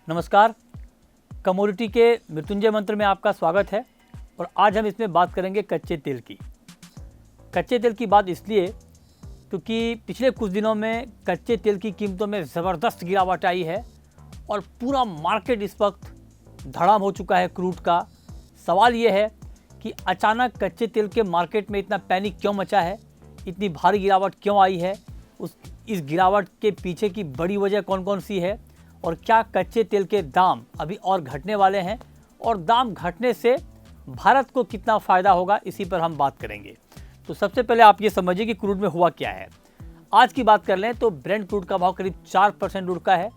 नमस्कार। कमोडिटी के मृत्युंजय मंत्र में आपका स्वागत है और आज हम इसमें बात करेंगे कच्चे तेल की। कच्चे तेल की बात इसलिए क्योंकि पिछले कुछ दिनों में कच्चे तेल की कीमतों में ज़बरदस्त गिरावट आई है और पूरा मार्केट इस वक्त धड़ाम हो चुका है क्रूड का। सवाल ये है कि अचानक कच्चे तेल के मार्केट में इतना पैनिक क्यों मचा है, इतनी भारी गिरावट क्यों आई है, इस गिरावट के पीछे की बड़ी वजह कौन कौन सी है और क्या कच्चे तेल के दाम अभी और घटने वाले हैं और दाम घटने से भारत को कितना फ़ायदा होगा, इसी पर हम बात करेंगे। तो सबसे पहले आप ये समझिए कि क्रूड में हुआ क्या है। आज की बात कर लें तो ब्रेंट क्रूड का भाव करीब 4% उड़का है।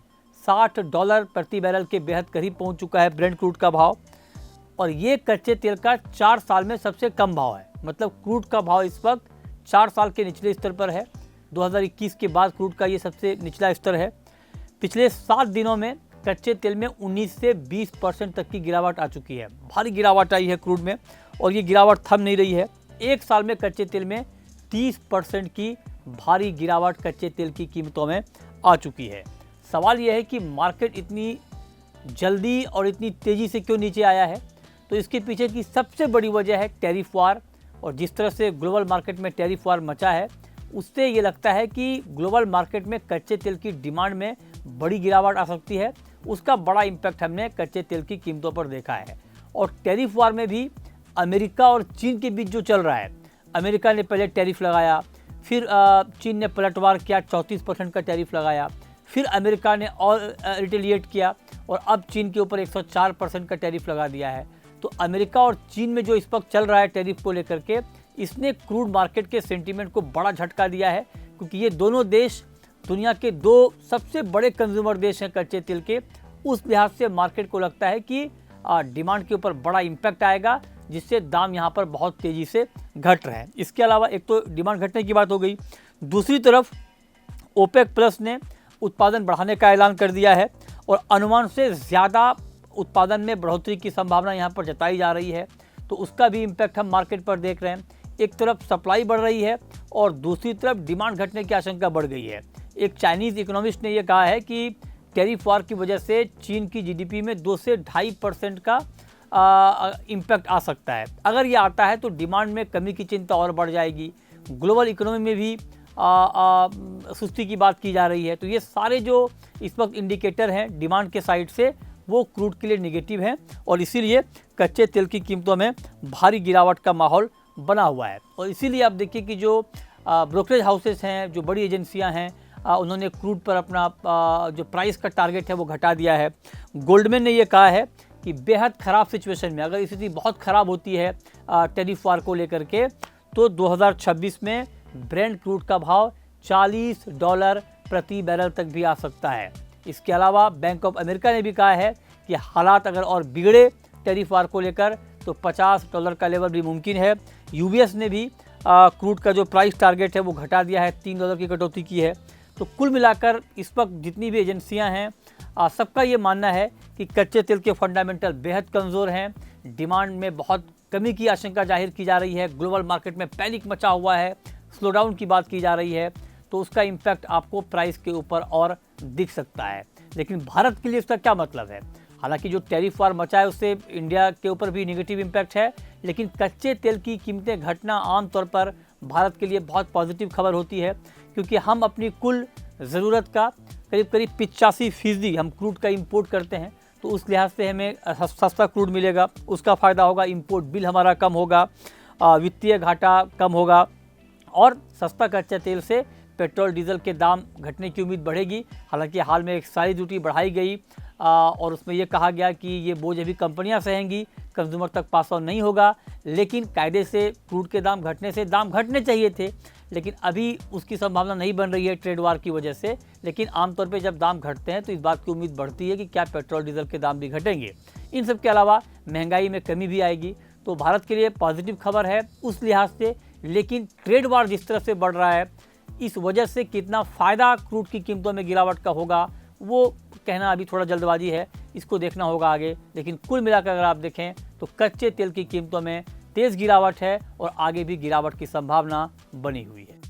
$60 प्रति बैरल के बेहद करीब पहुंच चुका है ब्रेंट क्रूड का भाव और ये कच्चे तेल का 4 साल में सबसे कम भाव है। मतलब क्रूड का भाव इस वक्त 4 साल के निचले स्तर पर है। 2021 के बाद क्रूड का ये सबसे निचला स्तर है। पिछले 7 दिनों में कच्चे तेल में 19 से 20% तक की गिरावट आ चुकी है। भारी गिरावट आई है क्रूड में और ये गिरावट थम नहीं रही है। एक साल में कच्चे तेल में 30% की भारी गिरावट कच्चे तेल की कीमतों में आ चुकी है। सवाल यह है कि मार्केट इतनी जल्दी और इतनी तेज़ी से क्यों नीचे आया है। तो इसके पीछे की सबसे बड़ी वजह है टैरिफ वार, और जिस तरह से ग्लोबल मार्केट में टैरिफ वार मचा है उससे ये लगता है कि ग्लोबल मार्केट में कच्चे तेल की डिमांड में बड़ी गिरावट आ सकती है। उसका बड़ा इम्पैक्ट हमने कच्चे तेल की कीमतों पर देखा है। और टैरिफ वार में भी अमेरिका और चीन के बीच जो चल रहा है, अमेरिका ने पहले टैरिफ लगाया, फिर चीन ने पलटवार किया, 34% का टैरिफ लगाया, फिर अमेरिका ने और रिटेलिएट किया और अब चीन के ऊपर 104% का टैरिफ लगा दिया है। तो अमेरिका और चीन में जो इस वक्त चल रहा है टैरिफ को लेकर के, इसने क्रूड मार्केट के सेंटीमेंट को बड़ा झटका दिया है, क्योंकि ये दोनों देश दुनिया के 2 सबसे बड़े कंज्यूमर देश हैं कच्चे तेल के। उस लिहाज से मार्केट को लगता है कि डिमांड के ऊपर बड़ा इम्पैक्ट आएगा, जिससे दाम यहाँ पर बहुत तेज़ी से घट रहे हैं। इसके अलावा एक तो डिमांड घटने की बात हो गई, दूसरी तरफ ओपेक प्लस ने उत्पादन बढ़ाने का ऐलान कर दिया है और अनुमान से ज़्यादा उत्पादन में बढ़ोतरी की संभावना यहाँ पर जताई जा रही है। तो उसका भी इम्पैक्ट हम मार्केट पर देख रहे हैं। एक तरफ सप्लाई बढ़ रही है और दूसरी तरफ डिमांड घटने की आशंका बढ़ गई है। एक चाइनीज़ इकोनॉमिस्ट ने यह कहा है कि टैरिफ वार की वजह से चीन की जीडीपी में 2 से 2.5% का इम्पैक्ट आ सकता है। अगर ये आता है तो डिमांड में कमी की चिंता और बढ़ जाएगी। ग्लोबल इकोनॉमी में भी सुस्ती की बात की जा रही है। तो ये सारे जो इस वक्त इंडिकेटर हैं डिमांड के साइड से, वो क्रूड के लिए निगेटिव हैं और इसीलिए कच्चे तेल की कीमतों में भारी गिरावट का माहौल बना हुआ है। और इसीलिए आप देखिए कि जो ब्रोकरेज हाउसेस हैं, जो बड़ी एजेंसियां हैं, उन्होंने क्रूड पर अपना जो प्राइस का टारगेट है वो घटा दिया है। गोल्डमैन ने ये कहा है कि बेहद ख़राब सिचुएशन में, अगर स्थिति बहुत ख़राब होती है टैरिफ वार को लेकर के, तो 2026 में ब्रेंट क्रूड का भाव $40 प्रति बैरल तक भी आ सकता है। इसके अलावा बैंक ऑफ अमेरिका ने भी कहा है कि हालात अगर और बिगड़े टैरिफ वार को लेकर तो $50 का लेवल भी मुमकिन है। यूबीएस ने भी क्रूड का जो प्राइस टारगेट है वो घटा दिया है, $3 की कटौती की है। तो कुल मिलाकर इस वक्त जितनी भी एजेंसियां हैं, सबका ये मानना है कि कच्चे तेल के फंडामेंटल बेहद कमज़ोर हैं। डिमांड में बहुत कमी की आशंका जाहिर की जा रही है। ग्लोबल मार्केट में पैनिक मचा हुआ है, स्लोडाउन की बात की जा रही है। तो उसका इम्पैक्ट आपको प्राइस के ऊपर और दिख सकता है। लेकिन भारत के लिए इसका क्या मतलब है? हालांकि जो टैरिफ वार मचा है उससे इंडिया के ऊपर भी नेगेटिव इम्पैक्ट है, लेकिन कच्चे तेल की कीमतें घटना आमतौर पर भारत के लिए बहुत पॉजिटिव खबर होती है, क्योंकि हम अपनी कुल ज़रूरत का करीब 85% हम क्रूड का इंपोर्ट करते हैं। तो उस लिहाज से हमें सस्ता क्रूड मिलेगा, उसका फ़ायदा होगा, इंपोर्ट बिल हमारा कम होगा, वित्तीय घाटा कम होगा और सस्ता कच्चा तेल से पेट्रोल डीजल के दाम घटने की उम्मीद बढ़ेगी। हालांकि हाल में एक सारी ड्यूटी बढ़ाई गई और उसमें यह कहा गया कि ये बोझ अभी कंपनियां सहेंगी, कंज्यूमर तक पास ऑन नहीं होगा। लेकिन कायदे से क्रूड के दाम घटने से दाम घटने चाहिए थे, लेकिन अभी उसकी संभावना नहीं बन रही है ट्रेड वार की वजह से। लेकिन आमतौर पे जब दाम घटते हैं तो इस बात की उम्मीद बढ़ती है कि क्या पेट्रोल डीजल के दाम भी घटेंगे। इन सब के अलावा महंगाई में कमी भी आएगी। तो भारत के लिए पॉजिटिव खबर है उस लिहाज से। लेकिन ट्रेड वार जिस तरह से बढ़ रहा है, इस वजह से कितना फ़ायदा क्रूड की कीमतों में गिरावट का होगा वो कहना अभी थोड़ा जल्दबाजी है, इसको देखना होगा आगे। लेकिन कुल मिलाकर अगर आप देखें तो कच्चे तेल की कीमतों में तेज़ गिरावट है और आगे भी गिरावट की संभावना बनी हुई है।